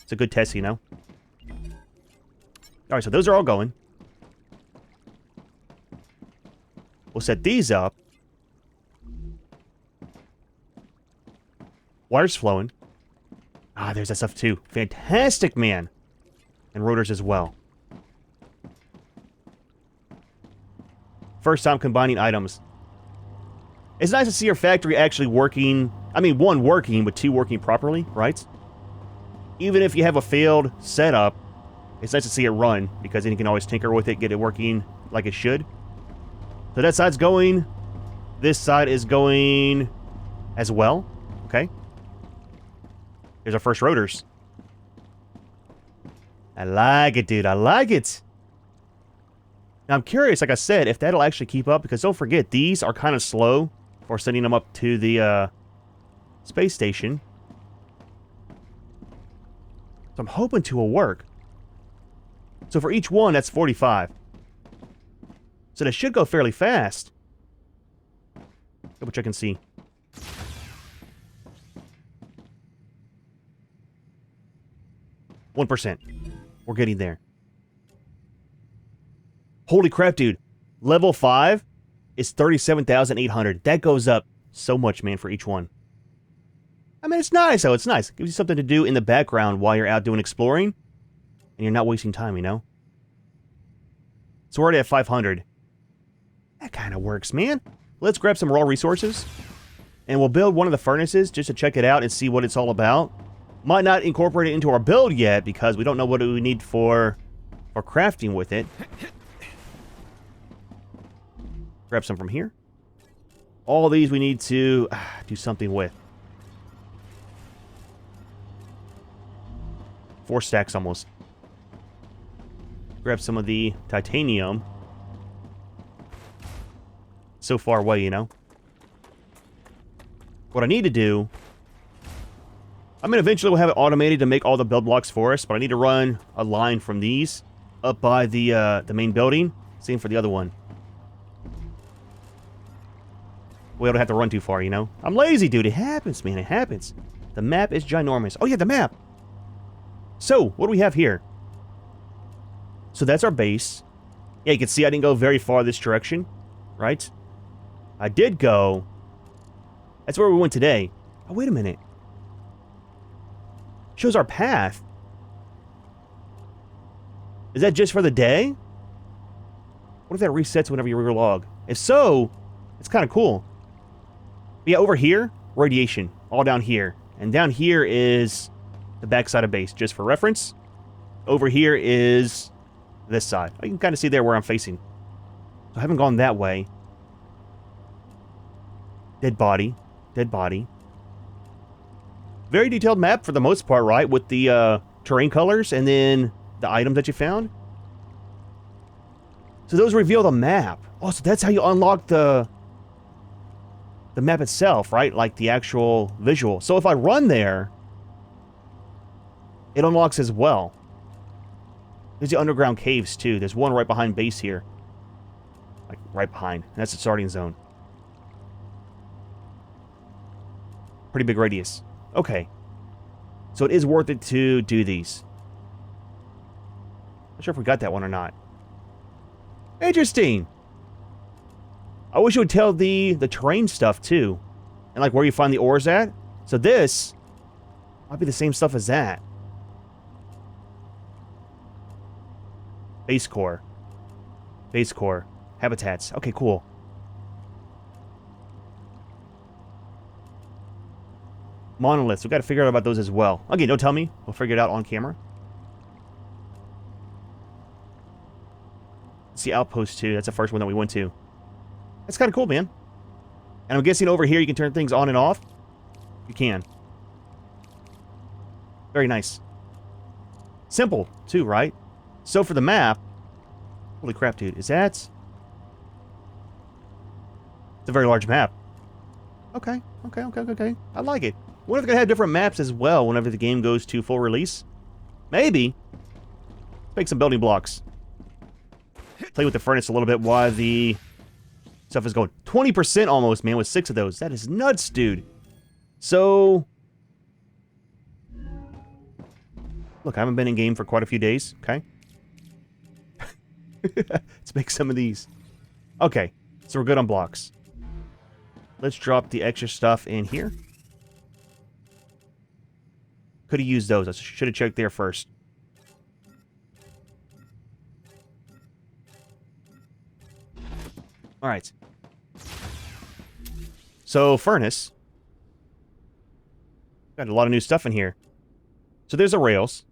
It's a good test, you know. Alright, so those are all going. We'll set these up. Wire's flowing. Ah, there's that stuff too. Fantastic, man. And rotors as well. First time combining items. It's nice to see your factory actually working. I mean, one, working, but two, working properly, right? Even if you have a failed setup, it's nice to see it run, because then you can always tinker with it, get it working like it should. So that side's going. This side is going as well. Okay. Here's our first rotors. I like it, dude. I like it. Now, I'm curious, like I said, if that'll actually keep up, because don't forget, these are kind of slow for sending them up to the space station. So I'm hoping to will work. So for each one, that's 45. So that should go fairly fast. Double check and see. %. We're getting there. Holy crap, dude. Level 5 is 37,800. That goes up so much, man, for each one. I mean, it's nice, though. It's nice. It gives you something to do in the background while you're out doing exploring. And you're not wasting time, you know? So we're already at 500. That kind of works, man. Let's grab some raw resources. And we'll build one of the furnaces just to check it out and see what it's all about. Might not incorporate it into our build yet because we don't know what we need for crafting with it. Grab some from here. All these we need to do something with. 4 stacks almost. Grab some of the titanium. So far away, you know. What I need to do... I mean, eventually we'll have it automated to make all the build blocks for us, but I need to run a line from these up by the main building. Same for the other one. We don't have to run too far, you know? I'm lazy, dude. It happens, man. It happens. The map is ginormous. Oh, yeah, the map. So, what do we have here? So that's our base. Yeah, you can see I didn't go very far this direction, right? I did go... That's where we went today. Oh, wait a minute. Shows our path. Is that just for the day? What if that resets whenever you relog? If so, it's kind of cool. But yeah, over here, radiation. All down here. And down here is the backside of base, just for reference. Over here is this side. You can kind of see there where I'm facing. So I haven't gone that way. Dead body. Dead body. Very detailed map for the most part, right? With the terrain colors and then the items that you found. So those reveal the map. Oh, so that's how you unlock the map itself, right? Like the actual visual. So if I run there, it unlocks as well. There's the underground caves too. There's one right behind base here. Like right behind. And that's the starting zone. Pretty big radius. Okay. So it is worth it to do these. Not sure if we got that one or not. Interesting. I wish it would tell the terrain stuff too. And like where you find the ores at. So this might be the same stuff as that. Base core. Base core. Habitats. Okay, cool. Monoliths. We've got to figure out about those as well. Okay, don't tell me. We'll figure it out on camera. Let's see Outpost 2. That's the first one that we went to. That's kind of cool, man. And I'm guessing over here you can turn things on and off. You can. Very nice. Simple, too, right? So for the map... Holy crap, dude. Is that... It's a very large map. Okay. Okay. I like it. What if they're going to have different maps as well whenever the game goes to full release? Maybe. Let's make some building blocks. Play with the furnace a little bit while the stuff is going. 20% almost, man, with 6 of those. That is nuts, dude. So... Look, I haven't been in game for quite a few days, okay? Let's make some of these. Okay, so we're good on blocks. Let's drop the extra stuff in here. Could have used those. I should have checked there first. All right. So, furnace. Got a lot of new stuff in here. So there's the rails.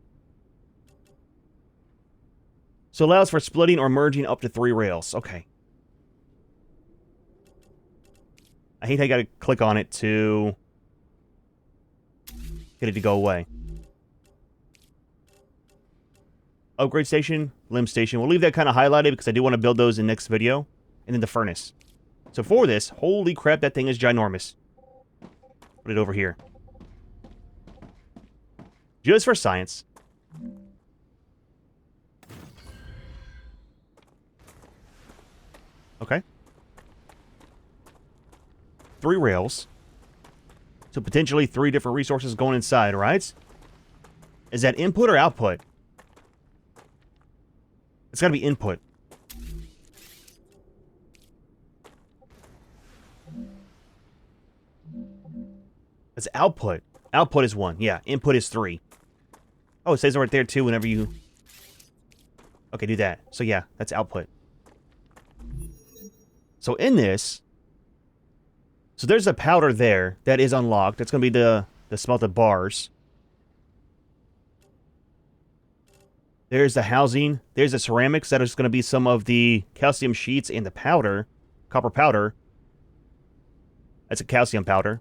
So allows for splitting or merging up to 3 rails. Okay. I hate how I gotta click on it to get it to go away. Upgrade station, limb station. We'll leave that kind of highlighted because I do want to build those in the next video. And then the furnace. So for this, holy crap, that thing is ginormous. Put it over here. Just for science. Okay. 3 rails. So potentially 3 different resources going inside, right? Is that input or output? It's gotta be input. It's output. Output is 1. Yeah, input is 3. Oh, it says it right there too whenever you... Okay, do that. So yeah, that's output. So in this... So there's a powder there that is unlocked. That's going to be the smelted bars. There's the housing. There's the ceramics. That is going to be some of the calcium sheets and the powder. Copper powder. That's a calcium powder.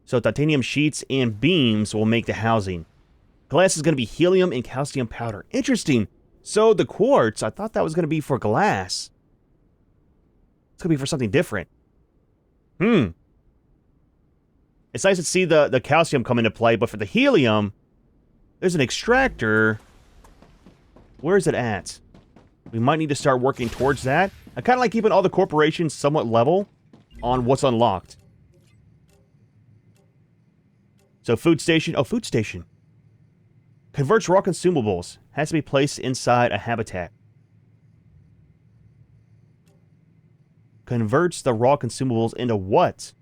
So titanium sheets and beams will make the housing. Glass is going to be helium and calcium powder. Interesting. So the quartz, I thought that was going to be for glass. It's going to be for something different. It's nice to see the calcium come into play, but for the helium, there's an extractor. Where is it at? We might need to start working towards that. I kind of like keeping all the corporations somewhat level on what's unlocked. So food station. Oh, food station. Converts raw consumables. Has to be placed inside a habitat. Converts the raw consumables into what?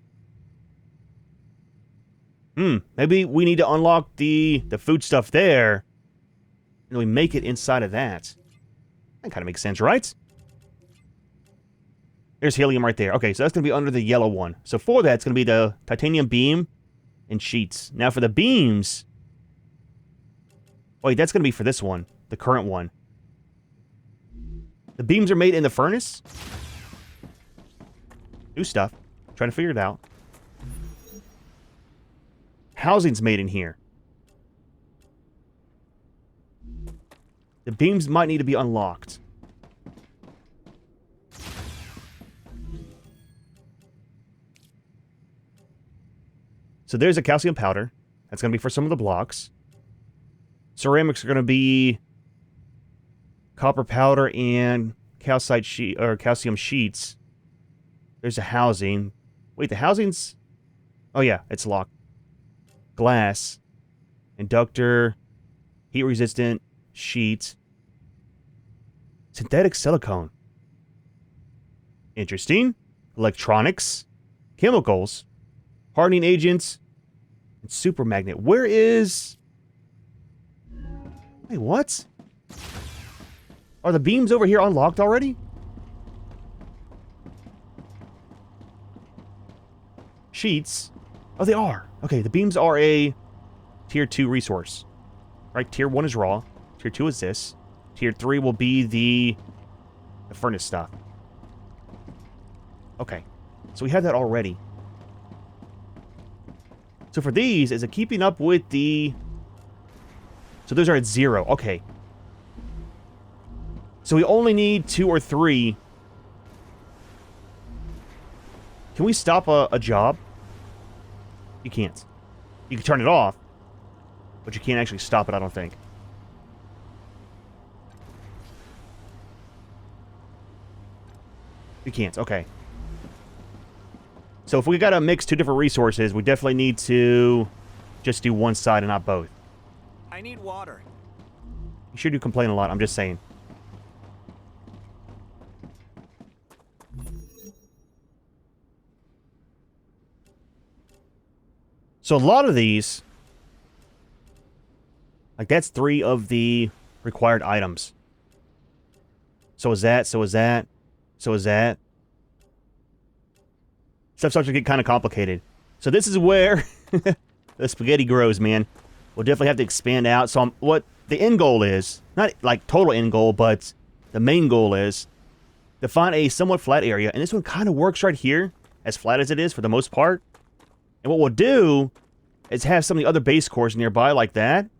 Maybe we need to unlock the food stuff there. And we make it inside of that. That kind of makes sense, right? There's helium right there. Okay, so that's going to be under the yellow one. So for that, it's going to be the titanium beam and sheets. Now for the beams... Wait, that's going to be for this one. The current one. The beams are made in the furnace? New stuff. Trying to figure it out. Housing's made in here. The beams might need to be unlocked. So there's a calcium powder. That's going to be for some of the blocks. Ceramics are going to be copper powder and calcite sheet or calcium sheets. There's a housing. Wait, the housing's... Oh yeah, it's locked. Glass. Inductor. Heat-resistant. Sheet. Synthetic silicone. Interesting. Electronics. Chemicals. Hardening agents. And super magnet. Where is... Wait, what? Are the beams over here unlocked already? Sheets. Oh, they are. Okay, the beams are a tier 2 resource. Right, tier 1 is raw. Tier 2 is this. Tier 3 will be the furnace stuff. Okay, so we have that already. So for these, is it keeping up with the... So those are at 0. Okay. So we only need 2 or 3. Can we stop a job? You can't. You can turn it off, but you can't actually stop it, I don't think. You can't. Okay. So if we gotta mix 2 different resources, we definitely need to just do one side and not both. I need water. You sure do complain a lot, I'm just saying. So a lot of these, like that's 3 of the required items. So is that, so is that. So is that. Stuff starts to get kind of complicated. So this is where the spaghetti grows, man. We'll definitely have to expand out. So what the end goal is, not like total end goal, but the main goal is to find a somewhat flat area. And this one kind of works right here, as flat as it is for the most part. And what we'll do is have some of the other base cores nearby like that,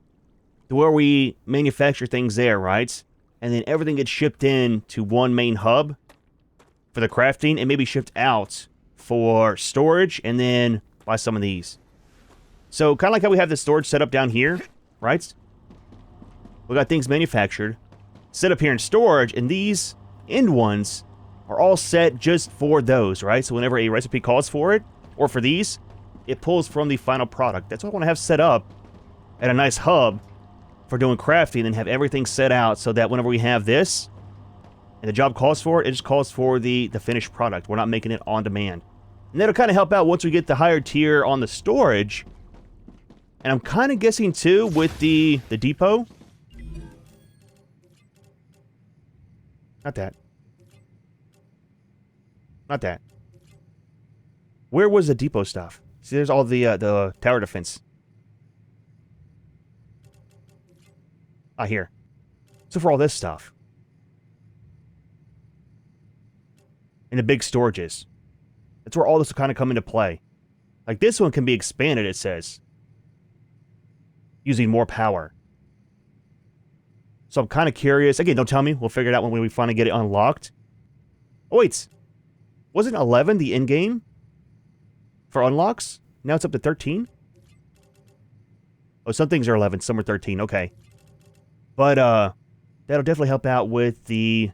to where we manufacture things there, right? And then everything gets shipped in to one main hub for the crafting, and maybe shipped out for storage, and then buy some of these. So kind of like how we have the storage set up down here, right? We got things manufactured, set up here in storage, and these end ones are all set just for those, right? So whenever a recipe calls for it, or for these, it pulls from the final product. That's what I want to have set up at a nice hub for doing crafting, and have everything set out so that whenever we have this, and the job calls for it, it just calls for the finished product. We're not making it on demand. And that'll kind of help out once we get the higher tier on the storage. And I'm kind of guessing, too, with the depot. Not that. Not that. Where was the depot stuff? See, there's all the tower defense. Ah, here. So for all this stuff. And the big storages. That's where all this will kind of come into play. Like this one can be expanded, it says. Using more power. So I'm kind of curious. Again, don't tell me. We'll figure it out when we finally get it unlocked. Oh, wait. Wasn't 11 the end game for unlocks? Now it's up to 13? Oh, some things are 11, some are 13. Okay. But that'll definitely help out with the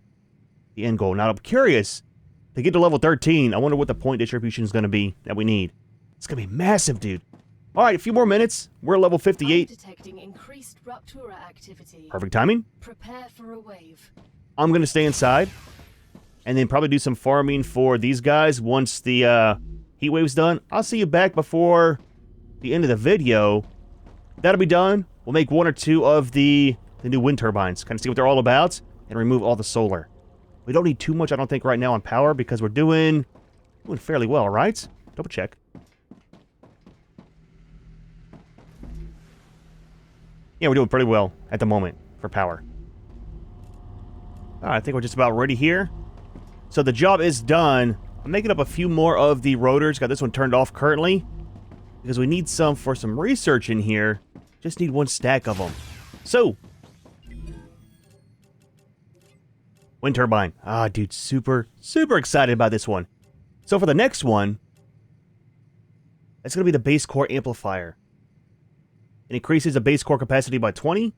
end goal. Now, I'm curious. To get to level 13, I wonder what the point distribution is going to be that we need. It's going to be massive, dude. All right, a few more minutes. We're level 58. Detecting increased Rupture activity. Perfect timing. Prepare for a wave. I'm going to stay inside. And then probably do some farming for these guys once the heat wave's done. I'll see you back before the end of the video. That'll be done. We'll make one or two of the new wind turbines. Kind of see what they're all about. And remove all the solar. We don't need too much, I don't think, right now on power, because we're doing fairly well, right? Double check. Yeah, we're doing pretty well at the moment for power. All right, I think we're just about ready here. So the job is done. I'm making up a few more of the rotors. Got this one turned off currently, because we need some for some research in here. Just need one stack of them. So, wind turbine. Ah, dude, super excited about this one. So for the next one, that's going to be the base core amplifier. It increases the base core capacity by 20.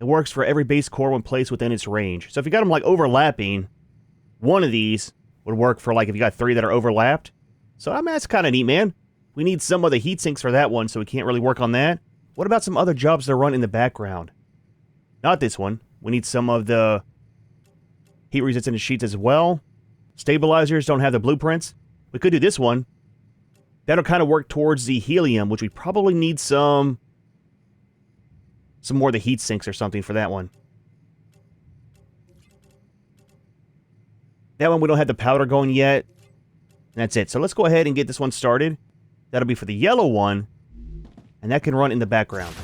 It works for every base core when placed within its range. So if you got them like overlapping, one of these would work for like if you got 3 that are overlapped. So I mean, that's kind of neat, man. We need some of the heat sinks for that one, so we can't really work on that. What about some other jobs that run in the background? Not this one. We need some of the heat resistant sheets as well. Stabilizers don't have the blueprints. We could do this one. That'll kind of work towards the helium, which we probably need some more of the heat sinks or something for that one. That one we don't have the powder going yet. And that's it. So let's go ahead and get this one started. That'll be for the yellow one. And that can run in the background.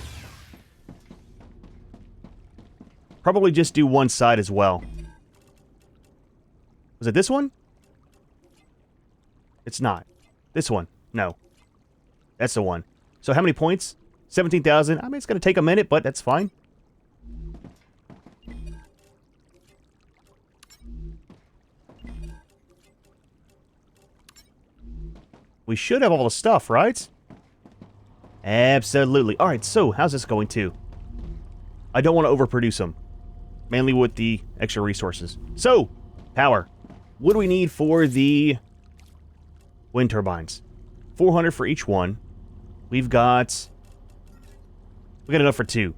Probably just do one side as well. Was it this one? It's not. This one. No. That's the one. So how many points? 17,000. I mean, it's going to take a minute, but that's fine. We should have all the stuff, right? Absolutely. All right, so how's this going to? I don't want to overproduce them. Mainly with the extra resources. So, power. What do we need for the wind turbines? 400 for each one. We got enough for 2.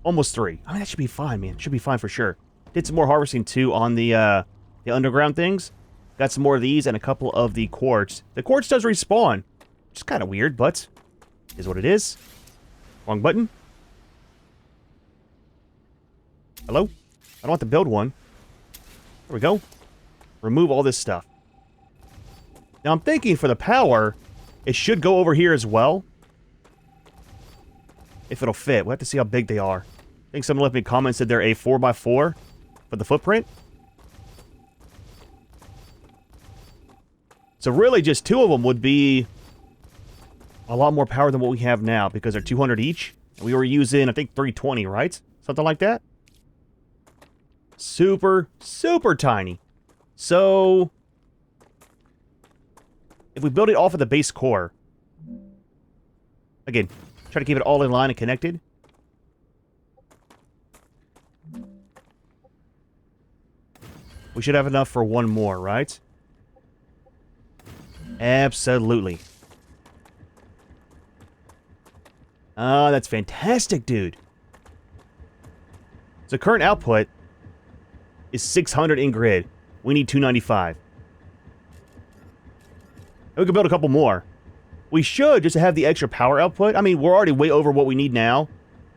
Almost 3. I mean, that should be fine, man. Should be fine for sure. Did some more harvesting, too, on the underground things. Got some more of these and a couple of the quartz. The quartz does respawn. Which is kind of weird, but is what it is. Wrong button. Hello? I don't want to build one. There we go. Remove all this stuff. Now I'm thinking for the power, it should go over here as well. If it'll fit. We'll have to see how big they are. I think someone left me a comment and said they're a 4x4 for the footprint. So really just 2 of them would be a lot more power than what we have now because they're 200 each. We were using, I think, 320, right? Something like that. Super, super tiny. So if we build it off of the base core, again, try to keep it all in line and connected. We should have enough for 1 more, right? Absolutely. Ah, that's fantastic, dude. So current output is 600 in grid. We need 295. And we can build a couple more. We should just have the extra power output. I mean, we're already way over what we need now.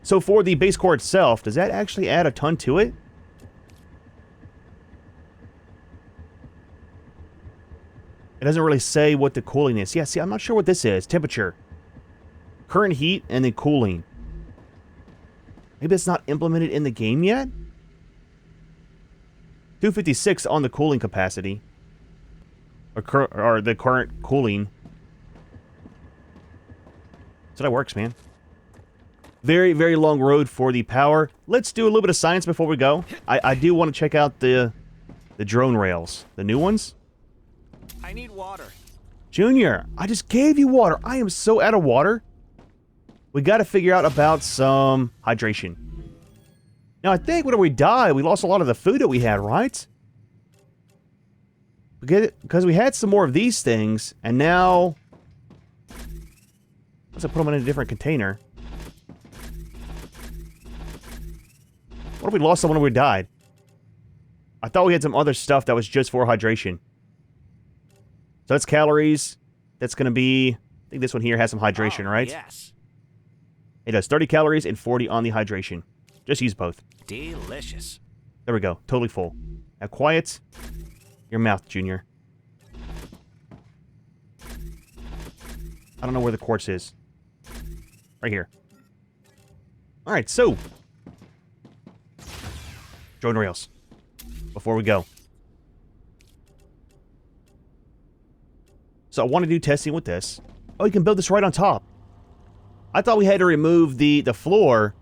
So for the base core itself, does that actually add a ton to it? It doesn't really say what the cooling is. Yeah, see, I'm not sure what this is. Temperature. Current heat and then cooling. Maybe it's not implemented in the game yet? 256 on the cooling capacity. Or the current cooling. So that works, man. Very, very long road for the power. Let's do a little bit of science before we go. I do want to check out the drone rails. The new ones. I need water. Junior, I just gave you water. I am so out of water. We got to figure out about some hydration. Now, I think whenever we died, we lost a lot of the food that we had, right? Because we had some more of these things, and now... Let's put them in a different container. What if we lost someone when we died? I thought we had some other stuff that was just for hydration. So that's calories. That's going to be... I think this one here has some hydration, right? Yes. It does 30 calories and 40 on the hydration. Just use both. Delicious. There we go. Totally full. Now quiet your mouth, Junior. I don't know where the quartz is. Right here. Alright, so. Drone rails. Before we go. So I want to do testing with this. Oh, you can build this right on top. I thought we had to remove the floor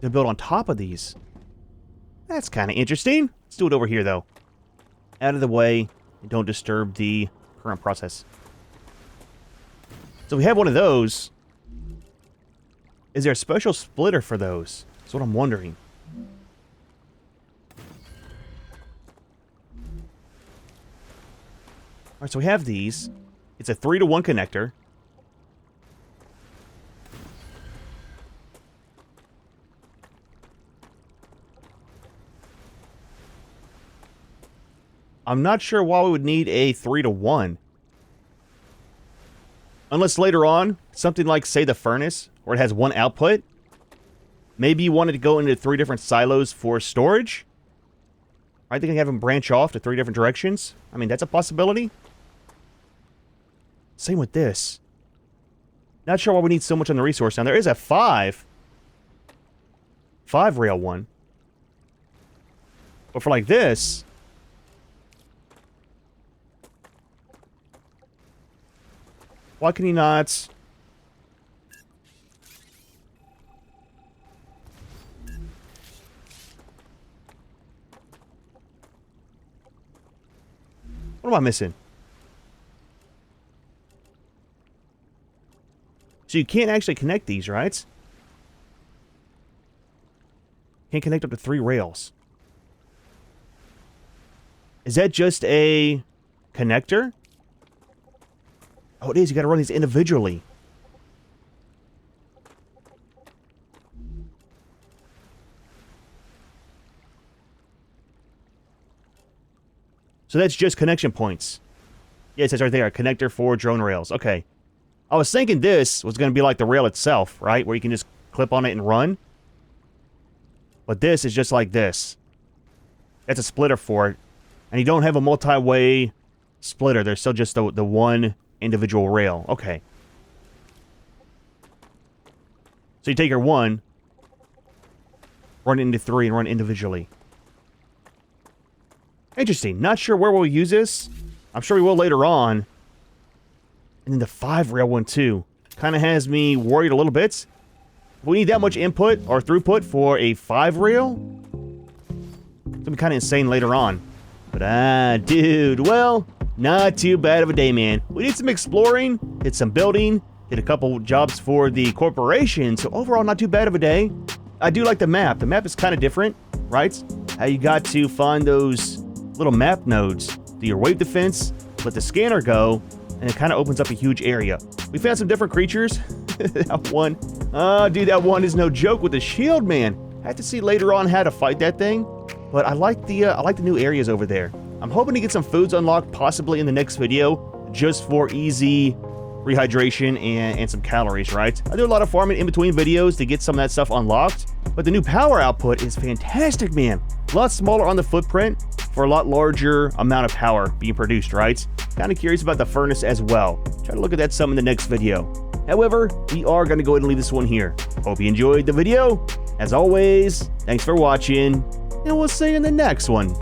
to build on top of these. That's kind of interesting. Let's do it over here, though. Out of the way. And don't disturb the current process. So we have one of those. Is there a special splitter for those? That's what I'm wondering. Alright, so we have these. It's a 3-to-1 connector. I'm not sure why we would need a 3-to-1. Unless later on, something like, say, the furnace, where it has one output. Maybe you wanted to go into 3 different silos for storage. I think I can have them branch off to 3 different directions. I mean, that's a possibility. Same with this. Not sure why we need so much on the resource. Now, there is a 5 rail one. But for like this... Why can he not... What am I missing? So you can't actually connect these, right? Can't connect up to 3 rails. Is that just a connector? Oh, it is. You got to run these individually. So that's just connection points. Yeah, it says right there, a connector for drone rails. Okay. I was thinking this was going to be like the rail itself, right? Where you can just clip on it and run. But this is just like this. That's a splitter for it. And you don't have a multi-way splitter. There's still just the one individual rail. Okay. So you take your 1, run it into 3, and run individually. Interesting. Not sure where we'll use this. I'm sure we will later on. And then the 5 rail one too. Kind of has me worried a little bit. If we need that much input or throughput for a 5 rail, it's going to be kind of insane later on. But dude, well, not too bad of a day, man. We did some exploring, did some building, did a couple jobs for the corporation, so overall not too bad of a day. I do like the map. The map is kind of different, right? How you got to find those little map nodes, do your wave defense, let the scanner go, and it kind of opens up a huge area. We found some different creatures. That one, dude, that one is no joke with the shield, man. I have to see later on how to fight that thing, but I like the new areas over there. I'm hoping to get some foods unlocked possibly in the next video, just for easy rehydration and some calories, right? I do a lot of farming in between videos to get some of that stuff unlocked, but the new power output is fantastic, man. A lot smaller on the footprint for a lot larger amount of power being produced, right? Kind of curious about the furnace as well. Try to look at that some in the next video. However, we are going to go ahead and leave this one here. Hope you enjoyed the video. As always, thanks for watching, and we'll see you in the next one.